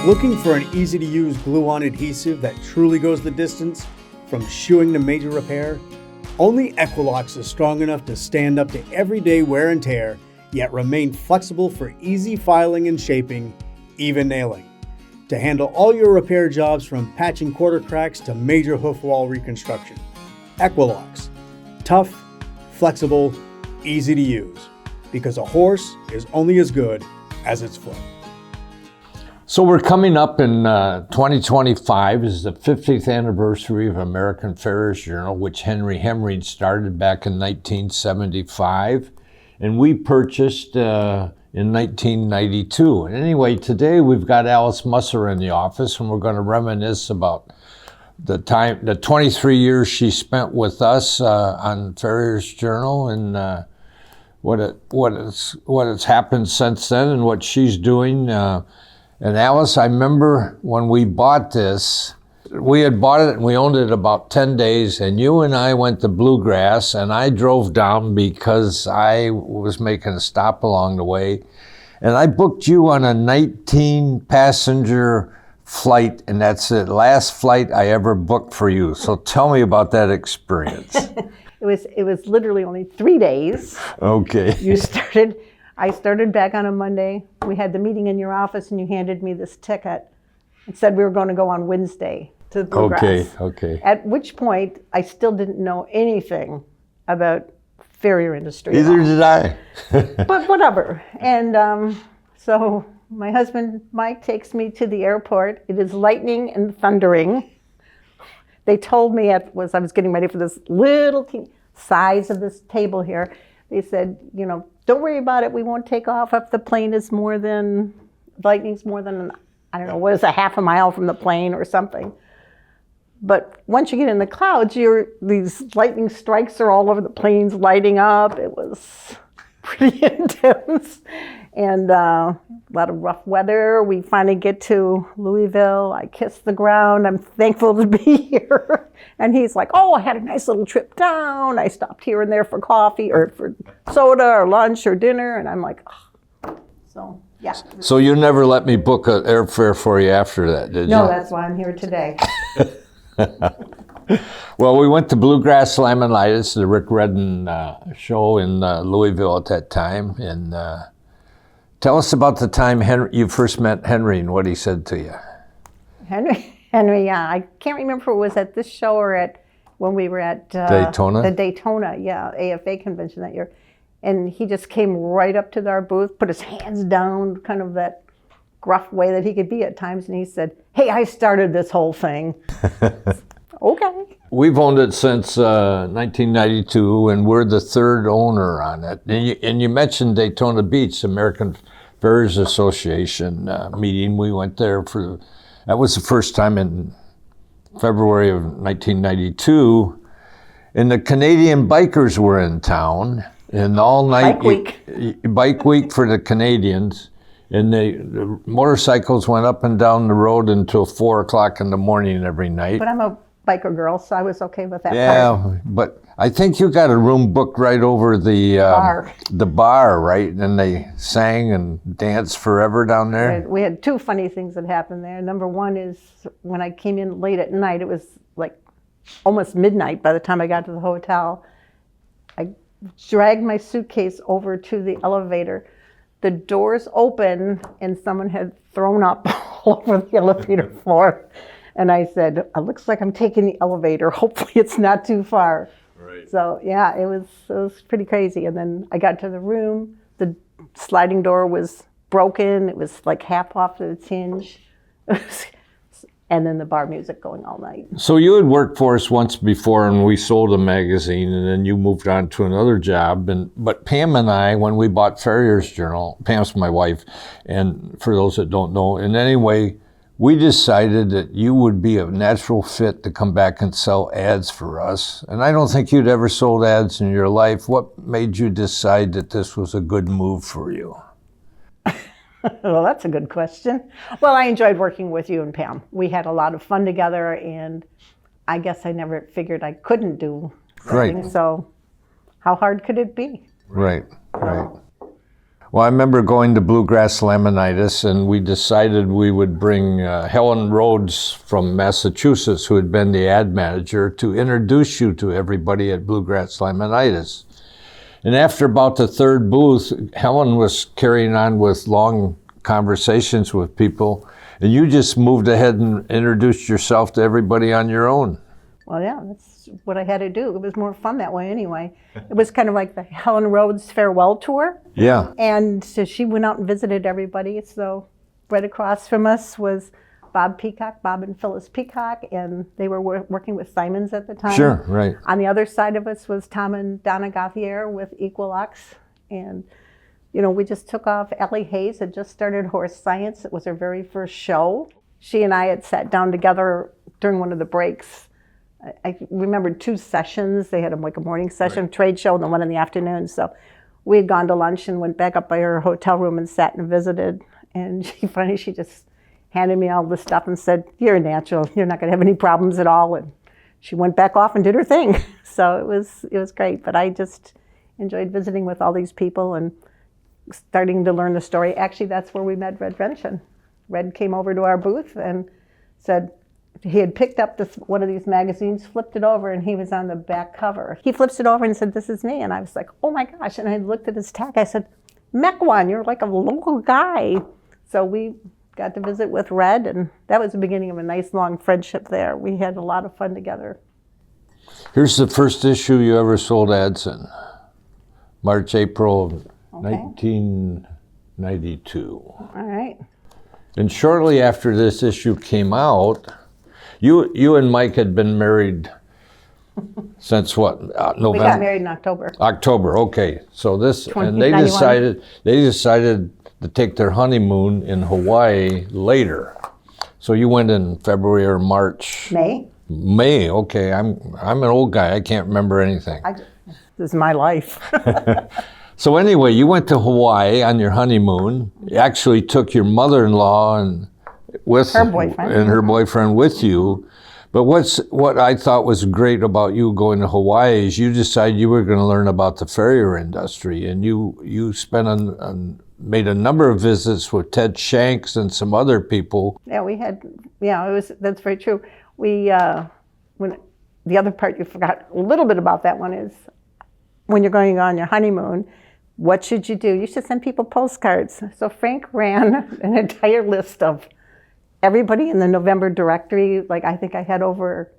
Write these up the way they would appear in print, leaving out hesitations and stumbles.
Looking for an easy-to-use glue-on adhesive that truly goes the distance, from shoeing to major repair? Only Equilux is strong enough to stand up to everyday wear and tear, yet remain flexible for easy filing and shaping, even nailing. To handle all your repair jobs from patching quarter cracks to major hoof wall reconstruction. Equilux. Tough, flexible, easy to use. Because a horse is only as good as its foot. So we're coming up in 2025 is the 50th anniversary of American Farriers Journal, which Henry Hemring started back in 1975, and we purchased in 1992. And anyway, today we've got Alice Musser in the office, and we're going to reminisce about the 23 years she spent with us on Farriers Journal, and what has happened since then, and what she's doing. And Alice, I remember when we bought this, we had bought it and we owned it about 10 days, and you and I went to Bluegrass, and I drove down because I was making a stop along the way, and I booked you on a 19-passenger flight, and that's the last flight I ever booked for you. So tell me about that experience. It was literally only 3 days. Okay. I started back on a Monday. We had the meeting in your office, and you handed me this ticket and said we were going to go on Wednesday to Bluegrass. Okay. At which point, I still didn't know anything about farrier industry. Neither did I. But whatever. And so my husband, Mike, takes me to the airport. It is lightning and thundering. They told me I was getting ready for this little size of this table here. They said, don't worry about it. We won't take off if the plane is lightning's more than, I don't know, what is a half a mile from the plane or something. But once you get in the clouds, these lightning strikes are all over the planes lighting up. It was pretty intense. And a lot of rough weather. We finally get to Louisville. I kiss the ground. I'm thankful to be here. And he's like, I had a nice little trip down. I stopped here and there for coffee or for soda or lunch or dinner. And I'm like, So, yeah. So you never let me book an airfare for you after that, did you? No, that's why I'm here today. Well, we went to Bluegrass Laminitis, the Rick Redden show in Louisville at that time. And tell us about the time you first met Henry and what he said to you. Henry, yeah. I can't remember if it was at this show or when we were at Daytona? The Daytona, AFA convention that year. And he just came right up to our booth, put his hands down, kind of that gruff way that he could be at times. And he said, hey, I started this whole thing. Okay. We've owned it since 1992, and we're the third owner on it. And you mentioned Daytona Beach, American Farriers Association meeting. We went there that was the first time in February of 1992. And the Canadian bikers were in town, and all night. Bike week for the Canadians. And the motorcycles went up and down the road until 4 o'clock in the morning every night. But I'm a biker girl, so I was okay with that part. Yeah, but I think you got a room booked right over the bar, right? And they sang and danced forever down there. We had two funny things that happened there. Number one is when I came in late at night, it was like almost midnight by the time I got to the hotel. I dragged my suitcase over to the elevator. The doors open and someone had thrown up all over the elevator floor. And I said, it looks like I'm taking the elevator. Hopefully it's not too far. Right. So yeah, it was pretty crazy. And then I got to the room. The sliding door was broken. It was like half off to its hinge. And then the bar music going all night. So you had worked for us once before, and we sold a magazine, and then you moved on to another job. But Pam and I, when we bought Farriers Journal, Pam's my wife, and for those that don't know, and anyway, we decided that you would be a natural fit to come back and sell ads for us. And I don't think you'd ever sold ads in your life. What made you decide that this was a good move for you? Well, that's a good question. Well, I enjoyed working with you and Pam. We had a lot of fun together, and I guess I never figured I couldn't do something. Right. So how hard could it be? Right. Well, I remember going to Bluegrass Laminitis, and we decided we would bring Helen Rhodes from Massachusetts, who had been the ad manager, to introduce you to everybody at Bluegrass Laminitis. And after about the third booth, Helen was carrying on with long conversations with people, and you just moved ahead and introduced yourself to everybody on your own. Well, yeah, that's what I had to do. It was more fun that way anyway. It was kind of like the Helen Rhodes farewell tour. Yeah. And so she went out and visited everybody. So right across from us was Bob and Phyllis Peacock, and they were working with Simons at the time. Sure, right. On the other side of us was Tom and Donna Gauthier with Equilux. And, you know, we just took off. Ellie Hayes had just started Horse Science. It was her very first show. She and I had sat down together during one of the breaks. I remembered 2 sessions. They had like a morning session, right, trade show, and then one in the afternoon. So we had gone to lunch and went back up by her hotel room and sat and visited. And she just handed me all this stuff and said, "You're a natural. You're not going to have any problems at all." And she went back off and did her thing. So it was great. But I just enjoyed visiting with all these people and starting to learn the story. Actually, that's where we met Red Vention. Red came over to our booth and said, he had picked up one of these magazines, flipped it over, and he was on the back cover. He flips it over and said, "This is me." And I was like, "Oh my gosh." And I looked at his tag. I said, "Mequon, you're like a local guy." So we got to visit with Red, and that was the beginning of a nice long friendship there. We had a lot of fun together. Here's the first issue you ever sold ads in. March, April of 1992. All right. And shortly after this issue came out, you and Mike had been married since what? November? We got married in October. October, okay. So this, and they 91. decided to take their honeymoon in Hawaii later. So you went in February or March? May, okay. I'm an old guy. I can't remember anything. This is my life. So anyway, you went to Hawaii on your honeymoon. You actually took your mother-in-law and with her boyfriend. And her boyfriend with you. But what I thought was great about you going to Hawaii is you decided you were going to learn about the Farrier industry, and you made a number of visits with Ted Shanks and some other people. Yeah, that's very true. When the other part you forgot a little bit about that one is when you're going on your honeymoon, what should you do? You should send people postcards. So Frank ran an entire list of everybody in the November directory. Like I think I had over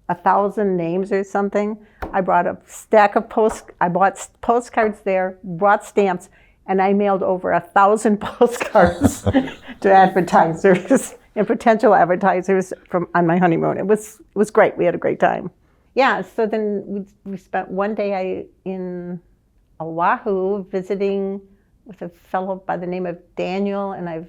1,000 names or something. I brought a stack of I bought postcards there, brought stamps, and I mailed over 1,000 postcards to advertisers and potential advertisers on my honeymoon. It was great. We had a great time. Yeah, so then we spent one day in Oahu visiting with a fellow by the name of Daniel, and I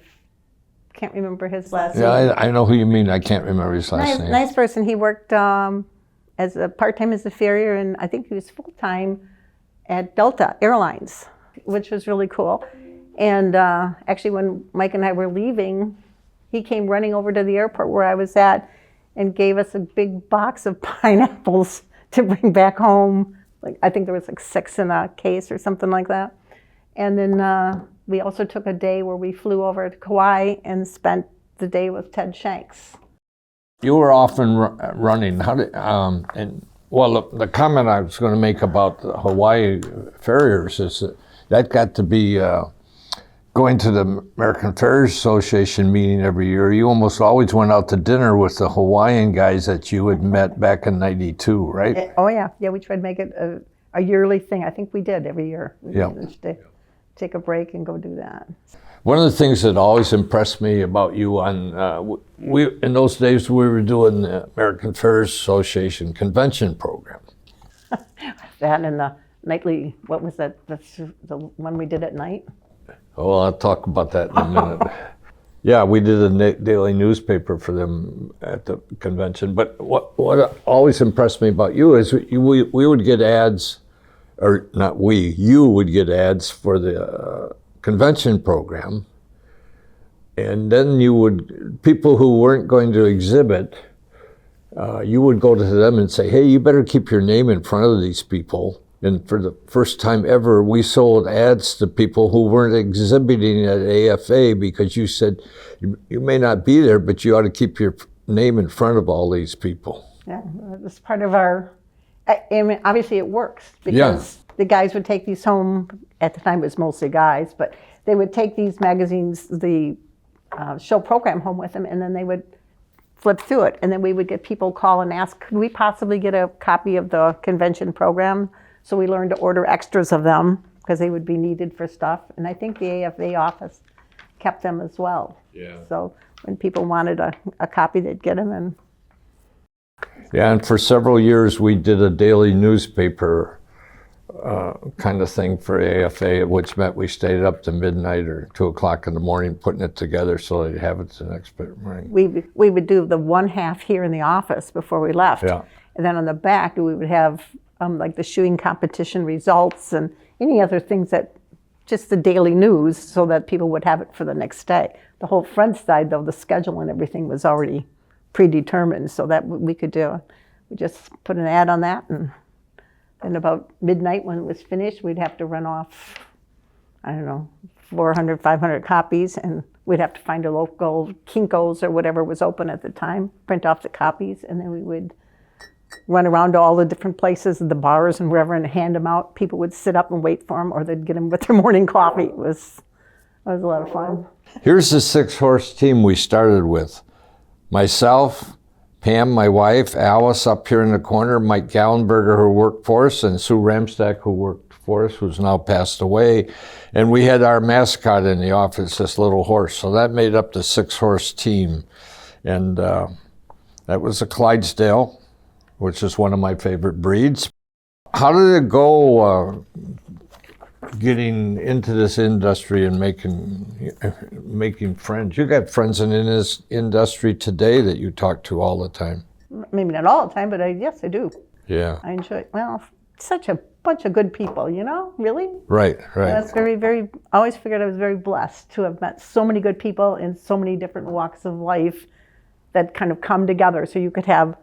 can't remember his last name. Yeah, I know who you mean. I can't remember his last name. Nice person. He worked as a part-time as a farrier, and I think he was full-time at Delta Airlines, which was really cool. And actually, when Mike and I were leaving, he came running over to the airport where I was at and gave us a big box of pineapples to bring back home. Like I think there was like 6 in a case or something like that. And then we also took a day where we flew over to Kauai and spent the day with Ted Shanks. You were often running. How did the comment I was going to make about the Hawaii Farriers is that got to be going to the American Farriers Association meeting every year. You almost always went out to dinner with the Hawaiian guys that you had met back in '92, right? Oh yeah, we tried to make it a yearly thing. I think we did every year. We managed to take a break and go do that. One of the things that always impressed me about you in those days we were doing the American Farriers Association convention program. That and the nightly, what was that? That's the one we did at night. Oh, I'll talk about that in a minute. Yeah, we did a daily newspaper for them at the convention. But what always impressed me about you is we would get ads, or not we, you would get ads for the convention program. And then people who weren't going to exhibit, you would go to them and say, hey, you better keep your name in front of these people And for the first time ever, we sold ads to people who weren't exhibiting at AFA because you said, you may not be there, but you ought to keep your name in front of all these people. Yeah, it's part of our, I mean, obviously it works because the guys would take these home, at the time it was mostly guys, but they would take these magazines, the show program home with them, and then they would flip through it. And then we would get people call and ask, could we possibly get a copy of the convention program? So we learned to order extras of them because they would be needed for stuff. And I think the AFA office kept them as well. Yeah. So when people wanted a copy, they'd get them. And yeah, and for several years we did a daily newspaper kind of thing for AFA, which meant we stayed up to midnight or 2 o'clock in the morning putting it together so they'd have it the next morning. We would do the one half here in the office before we left. Yeah. And then on the back, we would have like the shoeing competition results and any other things that, just the daily news, so that people would have it for the next day. The whole front side, though, the schedule and everything was already predetermined, so that we could do. We just put an ad on that, and then about midnight when it was finished, we'd have to run off, I don't know, 400, 500 copies, and we'd have to find a local Kinko's or whatever was open at the time, print off the copies, and then we would run around to all the different places, the bars and wherever, and hand them out. People would sit up and wait for them, or they'd get them with their morning coffee. It was a lot of fun. Here's the 6-horse team we started with. Myself, Pam, my wife, Alice up here in the corner, Mike Gallenberger, who worked for us, and Sue Ramstack, who worked for us, who's now passed away. And we had our mascot in the office, this little horse. So that made up the 6-horse team. And that was a Clydesdale, which is one of my favorite breeds. How did it go getting into this industry and making friends? You got friends in this industry today that you talk to all the time. Maybe not all the time, but yes, I do. Yeah. I enjoy it. Well, such a bunch of good people, you know, really. Right. That's very, very, I always figured I was very blessed to have met so many good people in so many different walks of life that kind of come together. So you could have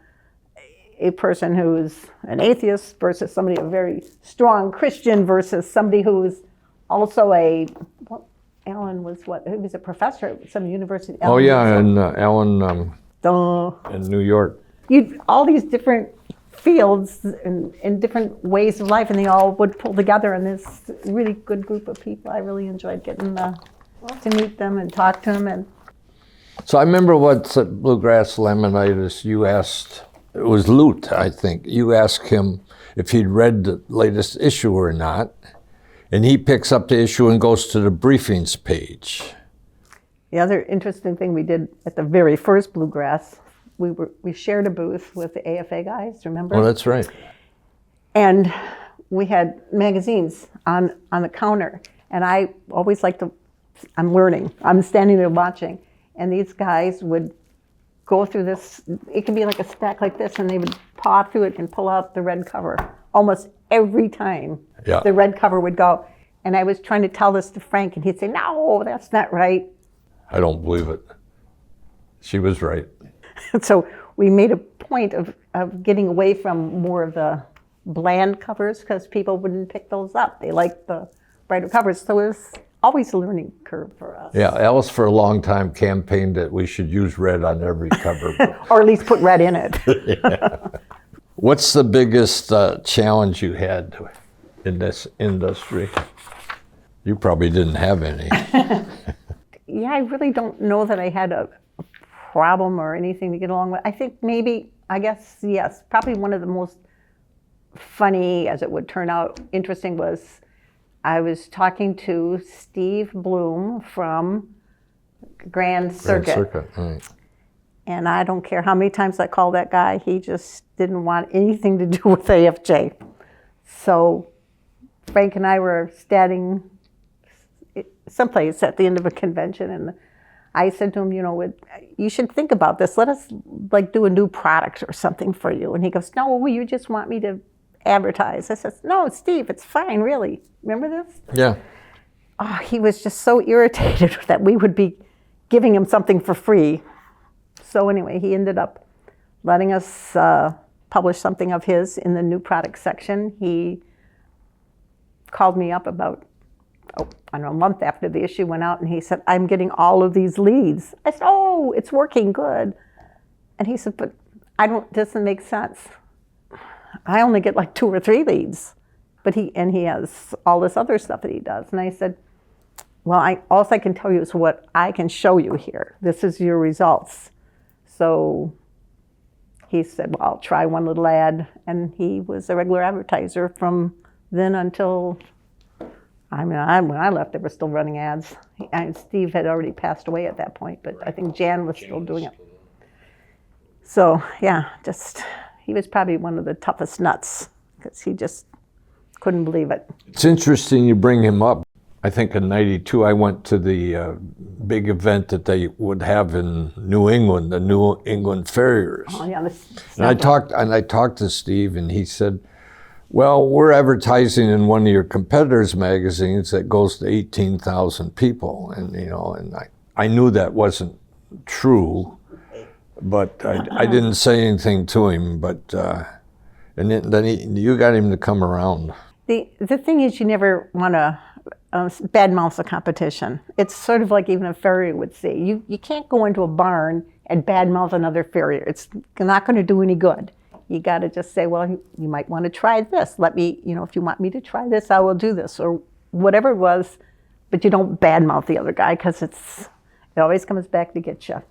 a person who's an atheist versus somebody a very strong Christian versus somebody who's also Alan was he was a professor at some university. Oh yeah, and Alan in New York. All these different fields and different ways of life, and they all would pull together in this really good group of people. I really enjoyed getting to meet them and talk to them. And so I remember what's at Bluegrass Laminitis, you asked, it was Lute, I think. You asked him if he'd read the latest issue or not, and he picks up the issue and goes to the briefings page. The other interesting thing we did at the very first Bluegrass, we shared a booth with the AFA guys, remember? Oh, that's right. And we had magazines on the counter, and I always like to, I'm learning, I'm standing there watching, and these guys would go through this, it could be like a stack like this, and they would paw through it and pull out the red cover. Almost every time the red cover would go. And I was trying to tell this to Frank, and he'd say, no, that's not right. I don't believe it. She was right. So we made a point of getting away from more of the bland covers because people wouldn't pick those up. They liked the brighter covers. So it was always a learning curve for us. Yeah, Alice for a long time campaigned that we should use red on every cover. Or at least put red in it. Yeah. What's the biggest challenge you had in this industry? You probably didn't have any. Yeah, I really don't know that I had a problem or anything to get along with. I think yes, probably one of the most funny, as it would turn out, interesting was I was talking to Steve Bloom from Grand Circuit. Right. And I don't care how many times I called that guy, he just didn't want anything to do with AFJ. So Frank and I were standing someplace at the end of a convention, and I said to him, you should think about this. Let us do a new product or something for you. And he goes, no, you just want me to advertise. I said, no, Steve, it's fine, really. Remember this? Yeah. Oh, he was just so irritated that we would be giving him something for free. So anyway, he ended up letting us publish something of his in the new product section. He called me up about, I don't know, a month after the issue went out, and he said, I'm getting all of these leads. I said, oh, it's working good. And he said, but doesn't make sense. I only get like 2 or 3 leads, but he has all this other stuff that he does. And I said, well, all I can tell you is what I can show you here. This is your results. So he said, well, I'll try one little ad. And he was a regular advertiser from then until, when I left, they were still running ads. Steve had already passed away at that point, but I think Jan was still doing it. So yeah, he was probably one of the toughest nuts, because he just couldn't believe it. It's interesting you bring him up. I think in '92 I went to the big event that they would have in New England, the New England Farriers. Oh yeah, and I talked to Steve, and he said, well, we're advertising in one of your competitors' magazines that goes to 18,000 people. And, and I knew that wasn't true, but I didn't say anything to him. But, and then you got him to come around. The thing is, you never want to badmouth the competition. It's sort of like even a farrier would say. You can't go into a barn and badmouth another farrier. It's not going to do any good. You got to just say, well, you might want to try this. Let me, if you want me to try this, I will do this, or whatever it was. But you don't badmouth the other guy, because it always comes back to get you.